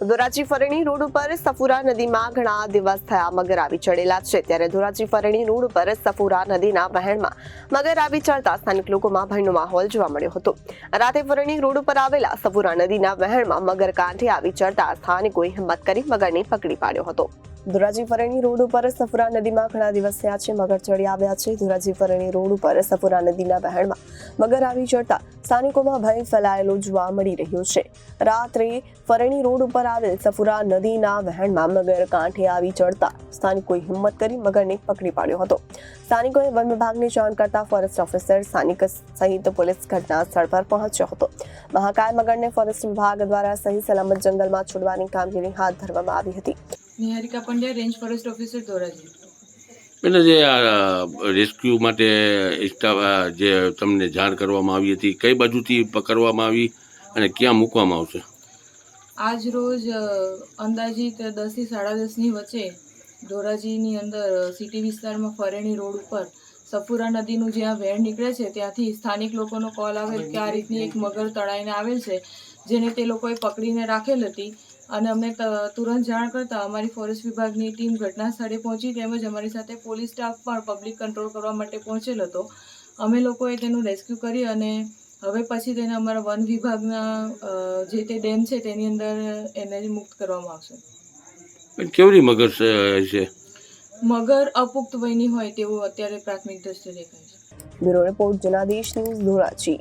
Dhoraji ફરણી road ઉપર સફુરા નદીમાં ઘણા દિવસ થયા મગર આવી ચડેલા છે। ત્યારે ધોરાજી ફરણી રોડ ઉપર સફુરા નદીના વહેણમાં મગર આવી ચડતા સ્થાનિક લોકોમાં ભયનો માહોલ જોવા મળ્યો હતો। રાતે ફરણી રોડ ઉપર આવેલા સફુરા નદીના વહેણમાં મગર કાંઠે આવી ચડતા સ્થાનિકોએ હિંમત કરી મગરને પકડી પાડ્યો હતો। ધોરાજી ફરણી રોડ ઉપર સફુરા નદીમાં ઘણા દિવસ થયા છે મગર ચડી આવ્યા છે। ધોરાજી ફરણી રોડ ઉપર સફુરા નદીના વહેણમાં મગર આવી ચડતા સ્થાનિકોમાં ભય ફેલાયેલો જોવા મળી રહ્યો છે। રાત્રે ફરણી રોડ ઉપર આવેલ સફુરા નદીના વહેણમાં મગર કાંઠે આવી ચડતા સ્થાનિકોએ હિંમત કરી મગરને પકડી પાડ્યો હતો। સ્થાનિકોએ વન વિભાગને જાણ કરતા ફોરેસ્ટ ઓફિસર સ્થાનિક સહિત પોલીસ ઘટના સ્થળ પર પહોંચ્યો હતો। મહાકાય મગરને ફોરેસ્ટ વિભાગ દ્વારા સહી સલામત જંગલમાં છોડવાની કામગીરી હાથ ધરવામાં આવી હતી। Niharika Pandya, range forest officer Dhoraji. એટલે જે રેસ્ક્યુ માટે જે તમને જાણ કરવામાં આવી હતી, કઈ બાજુથી પકડવામાં આવી અને ક્યાં મૂકવામાં આવશે? આજ રોજ અંદાજિત 10 થી 10:30ની વચ્ચે ધોરાજીની અંદર સિટી વિસ્તારમાં ફરેણી રોડ ઉપર સફુરા નદીનું જ્યાં વહેણ નીકળે છે ત્યાંથી સ્થાનિક લોકોનો કોલ આવેલ કે આ રીતની એક મગર તળાઈને આવેલ છે, જેને તે લોકોએ પકડીને રાખેલ હતી અને અમને તુરંત જાણ કરતાં અમારી ફોરેસ્ટ વિભાગની ટીમ ઘટના સ્થળે પહોંચી, તેમજ અમારી સાથે પોલીસ સ્ટાફ પણ પબ્લિક કંટ્રોલ કરવા માટે પહોંચેલ હતો। અમે લોકોએ તેનું રેસ્ક્યુ કરી અને હવે પછી તેને અમારા વન વિભાગના જે તે ડેમ છે તેની અંદર એને મુક્ત કરવામાં આવશે। કેવડી મગર છે? મગર અપુખ્ત વયની હોય તેવું અત્યારે પ્રાથમિક દ્રષ્ટિએ દેખાય છે। Bureau report Janadesh news Dhoraji.